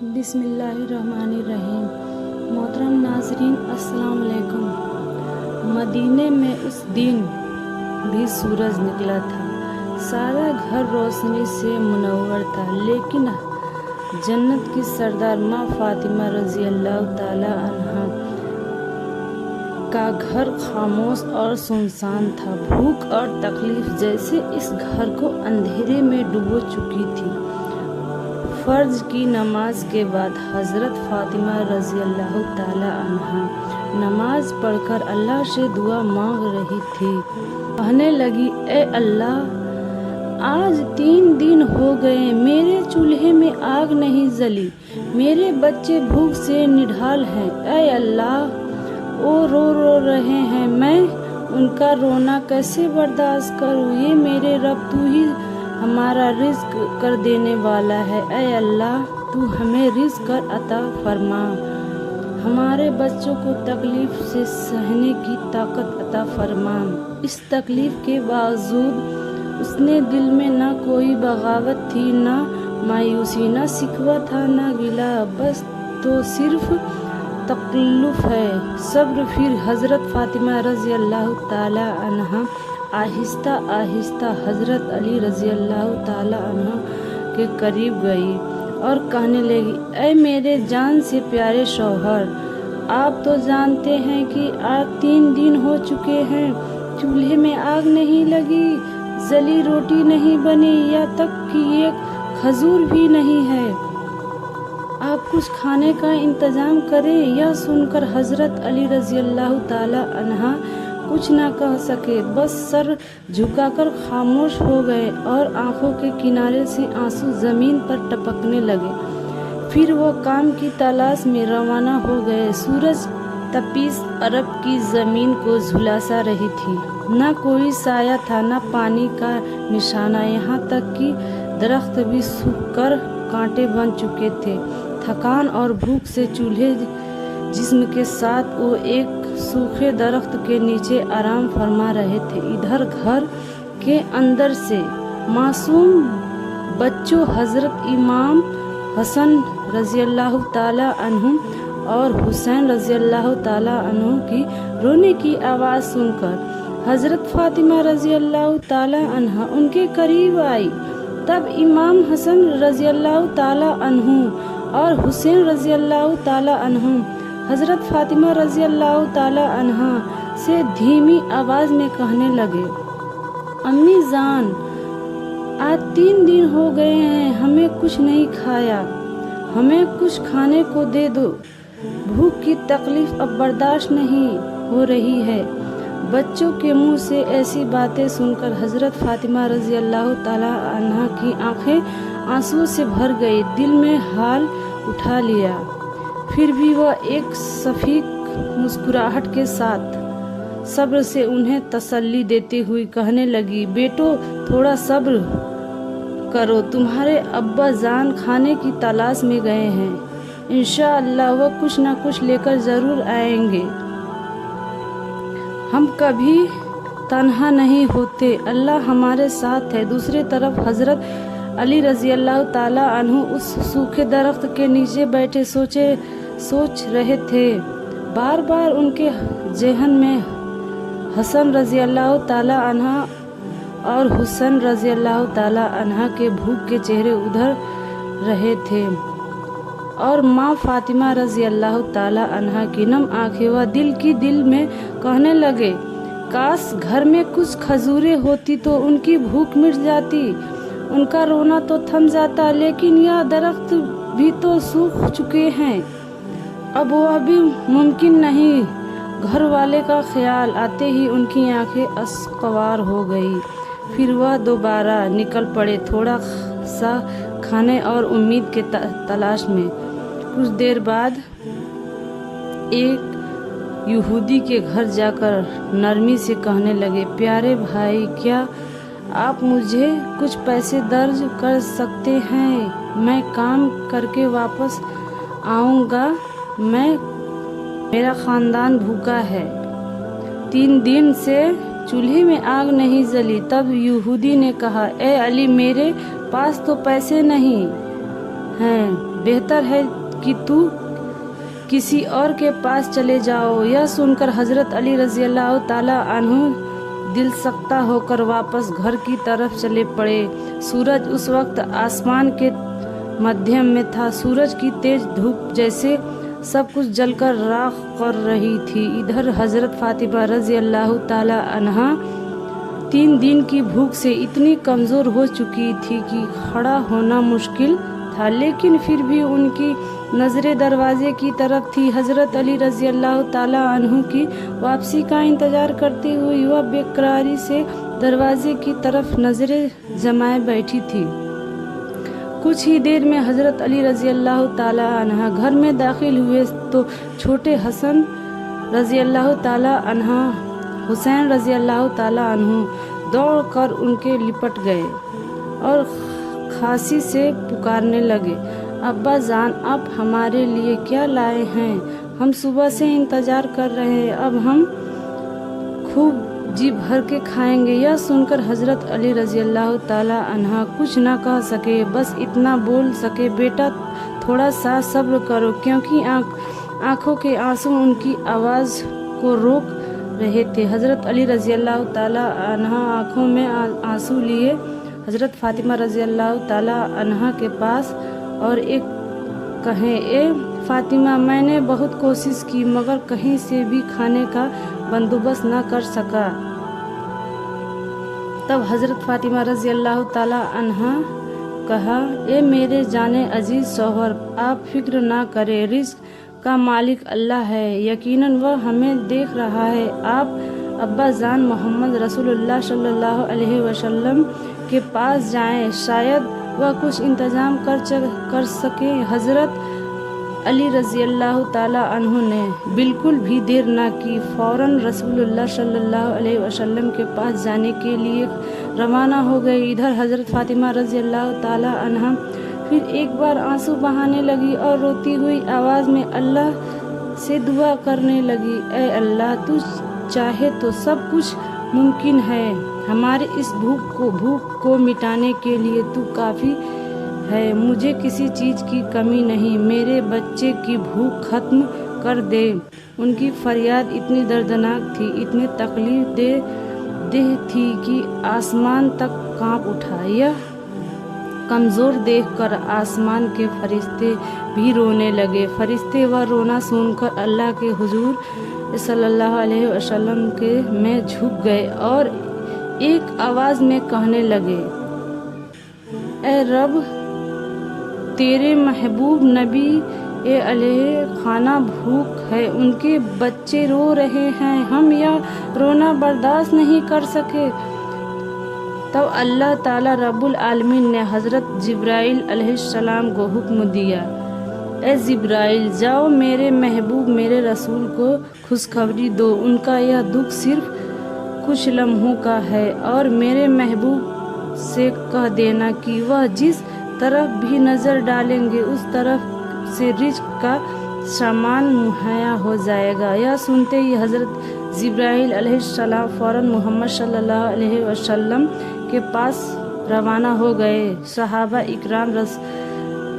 بسم اللہ الرحمن الرحیم۔ محترم ناظرین السلام علیکم۔ مدینے میں اس دن بھی سورج نکلا تھا، سارا گھر روشنی سے منور تھا، لیکن جنت کی سردار ماں فاطمہ رضی اللہ تعالی عنہا کا گھر خاموش اور سنسان تھا۔ بھوک اور تکلیف جیسے اس گھر کو اندھیرے میں ڈبو چکی تھی۔ فرض کی نماز کے بعد حضرت فاطمہ رضی اللہ تعالی عنہا نماز پڑھ کر اللہ سے دعا مانگ رہی تھی۔ کہنے لگی، اے اللہ، آج 3 دن ہو گئے میرے چولہے میں آگ نہیں جلی، میرے بچے بھوک سے نڈھال ہیں۔ اے اللہ، وہ رو رہے ہیں، میں ان کا رونا کیسے برداشت کروں؟ یہ میرے رب، تو ہی ہمارا رزق کر دینے والا ہے۔ اے اللہ، تو ہمیں رزق کر عطا فرما، ہمارے بچوں کو تکلیف سے سہنے کی طاقت عطا فرما۔ اس تکلیف کے باوجود اس نے دل میں نہ کوئی بغاوت تھی، نہ مایوسی، نہ شکوہ تھا، نہ گلہ، بس تو صرف تکلف ہے، صبر۔ پھر حضرت فاطمہ رضی اللہ تعالی عنہا آہستہ آہستہ حضرت علی رضی اللہ تعالی عنہ کے قریب گئی اور کہنے لگی، اے میرے جان سے پیارے شوہر، آپ تو جانتے ہیں کہ آج 3 دن ہو چکے ہیں، چولہے میں آگ نہیں لگی، جلی روٹی نہیں بنی، یا تک کہ ایک کھجور بھی نہیں ہے۔ آپ کچھ کھانے کا انتظام کریں۔ یہ سن کر حضرت علی رضی اللہ تعالی عنہ کچھ نہ کہہ سکے، بس سر جھکا کر خاموش ہو گئے اور آنکھوں کے کنارے سے آنسو زمین پر ٹپکنے لگے۔ پھر وہ کام کی تلاش میں روانہ ہو گئے۔ سورج تپیس عرب کی زمین کو جھلسا رہی تھی، نہ کوئی سایہ تھا، نہ پانی کا نشانہ، یہاں تک کہ درخت بھی سوکھ کر کانٹے بن چکے تھے۔ تھکان اور بھوک سے چولہے جسم کے ساتھ وہ ایک سوکھے درخت کے نیچے آرام فرما رہے تھے۔ ادھر گھر کے اندر سے معصوم بچوں حضرت امام حسن رضی اللہ تعالی عنہ اور حسین رضی اللہ تعالی عنہ کی رونے کی آواز سن کر حضرت فاطمہ رضی اللہ تعالی عنہ ان کے قریب آئی۔ تب امام حسن رضی اللہ تعالی عنہ اور حسین رضی اللہ تعالی عنہ حضرت فاطمہ رضی اللہ تعالی عنہا سے دھیمی آواز میں کہنے لگے، امی جان، آج 3 دن ہو گئے ہیں، ہمیں کچھ نہیں کھایا، ہمیں کچھ کھانے کو دے دو، بھوک کی تکلیف اب برداشت نہیں ہو رہی ہے۔ بچوں کے منہ سے ایسی باتیں سن کر حضرت فاطمہ رضی اللہ تعالی عنہا کی آنکھیں آنسو سے بھر گئی، دل میں حال اٹھا لیا۔ پھر بھی وہ ایک شفیق مسکراہٹ کے ساتھ صبر سے انہیں تسلی دیتے ہوئے کہنے لگی، بیٹو، تھوڑا صبر کرو، تمہارے ابا جان کھانے کی تلاش میں گئے ہیں، انشاءاللہ وہ کچھ نہ کچھ لے کر ضرور آئیں گے۔ ہم کبھی تنہا نہیں ہوتے، اللہ ہمارے ساتھ ہے۔ دوسری طرف حضرت علی رضی اللہ تعالی عنہ اس سوکھے درخت کے نیچے بیٹھے سوچ رہے تھے۔ بار بار ان کے ذہن میں حسن رضی اللہ تعالی عنہ اور حسین رضی اللہ تعالی عنہ کے بھوک کے چہرے ادھر رہے تھے اور ماں فاطمہ رضی اللہ تعالی عنہ کی نم آنکھیں۔ وہ دل میں کہنے لگے، کاش گھر میں کچھ کھجوریں ہوتی تو ان کی بھوک مٹ جاتی، ان کا رونا تو تھم جاتا، لیکن یہ درخت بھی تو سوکھ چکے ہیں، اب وہ بھی ممکن نہیں۔ گھر والے کا خیال آتے ہی ان کی آنکھیں استوار ہو گئی۔ پھر وہ دوبارہ نکل پڑے، تھوڑا سا کھانے اور امید کے تلاش میں۔ کچھ دیر بعد ایک یہودی کے گھر جا کر نرمی سے کہنے لگے، پیارے بھائی، کیا آپ مجھے کچھ پیسے درج کر سکتے ہیں؟ میں کام کر کے واپس آؤں گا، میرا خاندان بھوکا ہے، 3 دن سے چولہے میں آگ نہیں جلی۔ تب یہودی نے کہا، اے علی، میرے پاس تو پیسے نہیں ہیں، बेहतर है कि तू किसी और के पास चले जाओ। यह सुनकर हजरत अली रजी अल्लाह ताला अन्हु दिल सख्ता होकर वापस घर की तरफ चले पड़े। सूरज उस वक्त आसमान के मध्यम में था। सूरज की तेज धूप जैसे सब कुछ जलकर राख कर रही थी। इधर हजरत फातिमा रजी अल्लाह ताला अन्हा 3 दिन की भूख से इतनी कमज़ोर हो चुकी थी कि खड़ा होना मुश्किल था, लेकिन फिर भी उनकी नज़रें दरवाजे की तरफ थी। हजरत अली रजी अल्लाह ताला अन्हु की वापसी का इंतज़ार करते हुए वह बेकरारी से दरवाजे की तरफ नज़रें जमाए बैठी थी। कुछ ही देर में हजरत अली रजी अल्लाह ताला अन्हा घर में दाखिल हुए तो छोटे हसन रजी अल्लाह ताला अन्हा हुसैन रजी अल्लाह ताला अन्हु दौड़कर उनके लिपट गए और खांसी से पुकारने लगे, अब्बा जान, आप हमारे लिए क्या लाए हैं? हम सुबह से इंतजार कर रहे हैं, अब हम खूब जी भर के खाएंगे। यह सुनकर हजरत अली रजी अल्लाह ताला अन्हा कुछ न कह सके, बस इतना बोल सके, बेटा थोड़ा सा सब्र करो, क्योंकि आंखों के आंसू उनकी आवाज़ को रोक रहे थे। हजरत अली रजी अल्लाह ताला अन्हा आंखों में आंसू लिए हजरत फातिमा रजी अल्लाह ताला अन्हा के पास और एक कहें, ए फातिमा, मैंने बहुत कोशिश की मगर कहीं से भी खाने का बंदोबस्त न कर सका। तब हजरत फातिमा रजी अल्लाह ताला अन्हा कहा, ए मेरे जाने अजीज शौहर, आप फिक्र ना करें, रिज़्क का मालिक अल्लाह है, यकीनन वह हमें देख रहा है। आप अब्बा जान मोहम्मद रसूलुल्लाह सल्लल्लाहु अलैहि वसल्लम के पास जाएं, शायद वह कुछ इंतजाम कर सके। हजरत अली रजी अल्लाह ताला अन्हु ने बिल्कुल भी देर ना की, फौरन रसूलुल्लाह सल्लल्लाहु अलैहि वसल्लम के पास जाने के लिए रवाना हो गए। इधर हजरत फातिमा रजी अल्लाह ताला अन्हा फिर एक बार आंसू बहाने लगी और रोती हुई आवाज़ में अल्लाह से दुआ करने लगी, ऐ अल्लाह, तू चाहे तो सब कुछ मुमकिन है। हमारे इस भूख को मिटाने के लिए तू काफ़ी है। मुझे किसी चीज़ की कमी नहीं, मेरे बच्चे की भूख खत्म कर दे। उनकी फरियाद इतनी दर्दनाक थी, इतनी तकलीफ देह थी कि आसमान तक कांप उठा। यह कमज़ोर देखकर आसमान के फरिश्ते भी रोने लगे। फरिश्ते वह रोना सुनकर अल्लाह के हुजूर सल्लल्लाहु अलैहि वसल्लम के में झुक गए और एक आवाज़ में कहने लगे, ए रब, तेरे महबूब नबी अलैहि खाना भूख है, उनके बच्चे रो रहे हैं, हम यह रोना बर्दाश्त नहीं कर सके। तब अल्लाह ताला रब्बुल आलमीन ने हज़रत जिब्राइल अलैहिस्सलाम को हुक्म दिया, ए जिब्राइल, जाओ मेरे महबूब मेरे रसूल को खुशखबरी दो, उनका यह दुख सिर्फ कुछ लम्हों का है, और मेरे महबूब से कह देना कि वह जिस तरफ भी नज़र डालेंगे उस तरफ से रिज़्क का सामान मुहैया हो जाएगा। यह सुनते ही हज़रत जिब्राइल अलैहिस्सलाम फ़ौरन मोहम्मद सल्लल्लाहु अलैहि वसल्लम के पास रवाना हो गए। सहाबा इकराम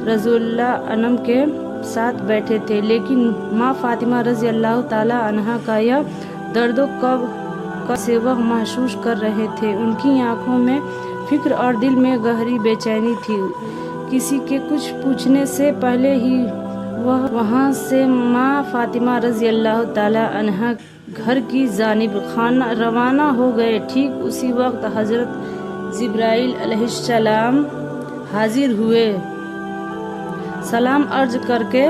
रज़ियल्लाहु अन्हुम के साथ बैठे थे, लेकिन माँ फातिमा रज़ी अल्लाह ताला अन्हा का यह दर्दो कब से वह महसूस कर रहे थे। उनकी आंखों में फिक्र और दिल में गहरी बेचैनी थी। किसी के कुछ पूछने से पहले ही वह वहाँ से माँ फातिमा रज़ी अल्लाह ताला अन्हा घर की जानिब खाना रवाना हो गए। ठीक उसी वक्त हज़रत जिब्राइल अलैहिस्सलाम हाजिर हुए। सलाम अर्ज करके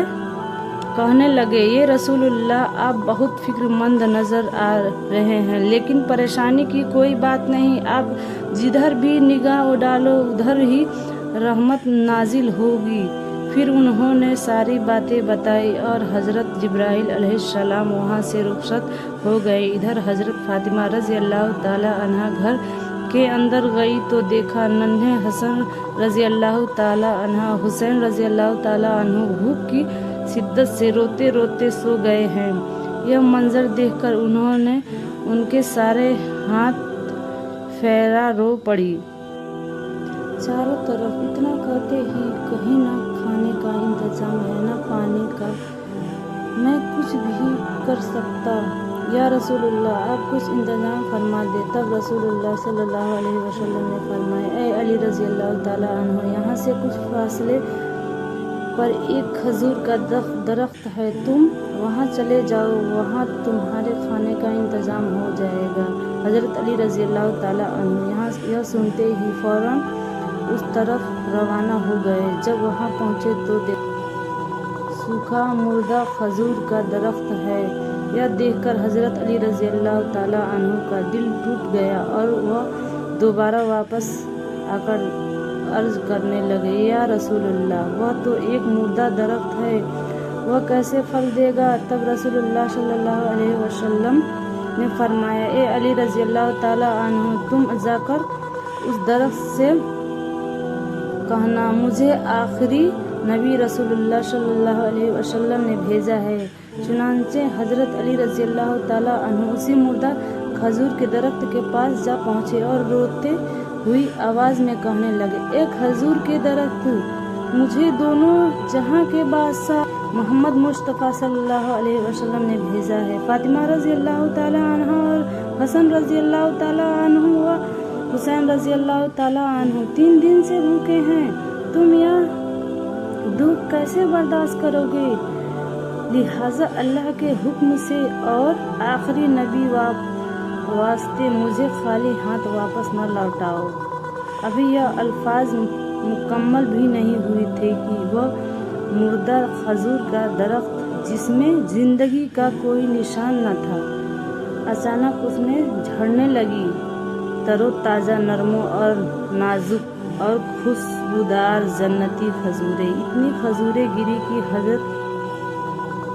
कहने लगे, ये रसूलुल्लाह, आप बहुत फिक्रमंद नज़र आ रहे हैं, लेकिन परेशानी की कोई बात नहीं। आप जिधर भी निगाह डालो उधर ही रहमत नाजिल होगी। फिर उन्होंने सारी बातें बताई और हज़रत जिब्राइल अलैहिस्सलाम वहाँ से रुखसत हो गए। इधर हज़रत फातिमा रज़ी अल्लाह ताला अन्हा घर के अंदर गई तो देखा नन्हे हसन रज़ी अल्लाह ताला अन्हा हुसैन रज़ी अल्लाह ताला अन्हु भूख की शिद्दत से रोते रोते सो गए हैं। यह मंजर देखकर उन्होंने उनके सारे हाथ फेरा रो पड़ी। चारों तरफ इतना कहते ही कहीं ना खाने का का इंतजाम है न पानी का, मैं कुछ भी कर सकता। या रसूलुल्लाह, आप कुछ इंतजाम फरमा दे। तब रसूलुल्लाह सल्लल्लाहु अलैहि वसल्लम ने फरमाया, ए अली रज़ी अल्लाह ताला अन्हु, यहाँ से कुछ फासले पर एक खजूर का दरख्त है, तुम वहाँ चले जाओ, वहाँ तुम्हारे खाने का इंतजाम हो जाएगा। हज़रत अली रज़ी अल्लाह ताला अन्हु यहाँ यह सुनते ही फौरन उस तरफ रवाना हो गए। जब वहाँ पहुँचे तो सूखा मुर्दा खजूर का दरख्त है। यह देखकर हज़रत अली रज़ी अल्लाह ताला अन्हु का दिल टूट गया और वह दोबारा वापस आकर अर्ज करने लगे, या रसूलुल्लाह, वह तो एक मुर्दा दरख्त है, वह कैसे फल देगा। तब रसूलुल्लाह सल्लल्लाहु अलैहि वसल्लम ने फरमाया, ए अली रज़ी अल्लाह ताला अन्हु, तुम जाकर उस दरख्त से कहना, मुझे आखिरी नबी रसूलुल्लाह सल्लल्लाहु अलैहि वसल्लम ने भेजा है। चुनांचे हज़रत अली रज़ी अल्लाह ताला अन्हु उसी मुर्दा खजूर के दरख्त के पास जा पहुँचे और रोते हुई आवाज़ में कहने लगे, ए खजूर के दरख्त, मुझे दोनों जहां के बादशाह मोहम्मद मुस्तफ़ा सल्लल्लाहु अलैहि वसल्लम ने भेजा है। फातिमा रज़ी अल्लाह ताला अन्हा और हसन रज़ी अल्लाह ताला अन्हु व हुसैन रज़ी अल्लाह ताला अन्हु 3 दिन से भूखे हैं, तुम यह दुख कैसे बर्दाश्त करोगे। लिहाजा अल्लाह के हुक्म से और आखिरी नबी वास्ते मुझे खाली हाथ वापस न लौटाओ। अभी यह अल्फाज मुकम्मल भी नहीं हुए थे कि वह मुर्दा खजूर का दरख्त, जिसमें जिंदगी का कोई निशान न था, अचानक उसमें झड़ने लगी। तरोताज़ा, नरमो और नाजुक और खुशबूदार जन्नती खजूरें, इतनी खजूरें गिरी कि हजरत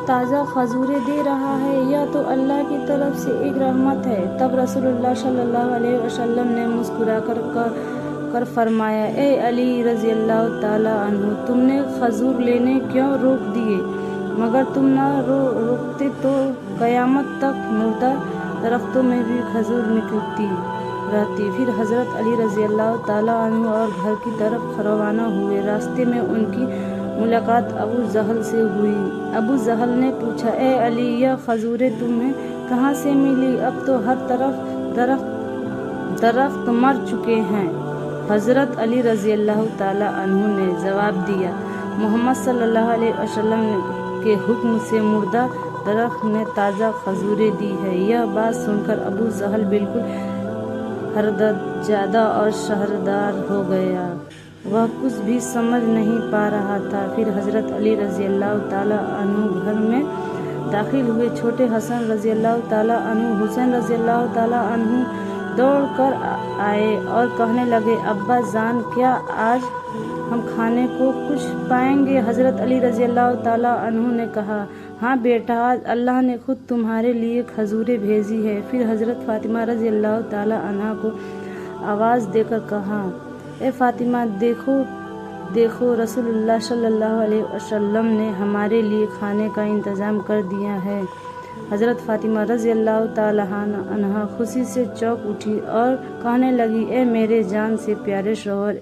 ताज़ा खजूरें दे रहा है, यह तो अल्लाह की तरफ से एक रहमत है। तब रसूलुल्लाह सल्लल्लाहु अलैहि वसल्लम ने मुस्कुरा कर फरमाया, ए अली रज़ी अल्लाह ताला अन्हु, तुमने खजूर लेने क्यों रोक दिए। मगर तुम न रोकते तो क़यामत तक मुर्दा दरख्तों में भी खजूर निकलती रहती। फिर हज़रत अली रज़ी अल्लाह ताला अन्हु और घर की तरफ रवाना हुए। रास्ते में उनकी मुलाकात अबू जहल से हुई। अबू जहल ने पूछा, ए अली, यह खजूरें तुम्हें कहाँ से मिली। अब तो हर तरफ दरख्त मर चुके हैं। हज़रत अली रज़ी अल्लाह ताला अन्हु ने जवाब दिया, मोहम्मद सल्लल्लाहु अलैहि वसल्लम के हुक्म से मुर्दा दरख्त ने ताज़ा खजूरें दी है। यह बात सुनकर अबू जहल बिल्कुल हरदज़्यादा और शहरदार हो गया। वह कुछ भी समझ नहीं पा रहा था। फिर हज़रत अली रज़ी अल्लाह ताला अन्हु घर में दाखिल हुए। छोटे हसन रज़ी अल्लाह ताला अन्हु, हुसैन रज़ी अल्लाह ताला अन्हु दौड़ कर आए और कहने लगे, अब्बा जान, क्या आज हम खाने को कुछ पाएंगे। हज़रत अली रज़ी अल्लाह ताला अन्हु ने कहा, हाँ बेटा, आज अल्लाह ने खुद तुम्हारे लिए खजूरें भेजी है। फिर हज़रत फातिमा रज़ी अल्लाह ताला अन्हा को आवाज़ देकर कहा, ए फातिमा, देखो रसूलुल्लाह सल्लल्लाहु अलैहि वसल्लम ने हमारे लिए खाने का इंतज़ाम कर दिया है। हज़रत फातिमा रज़ी अल्लाह ताला अन्हा खुशी से चौंक उठी और कहने लगी, ए मेरे जान से प्यारे शौहर,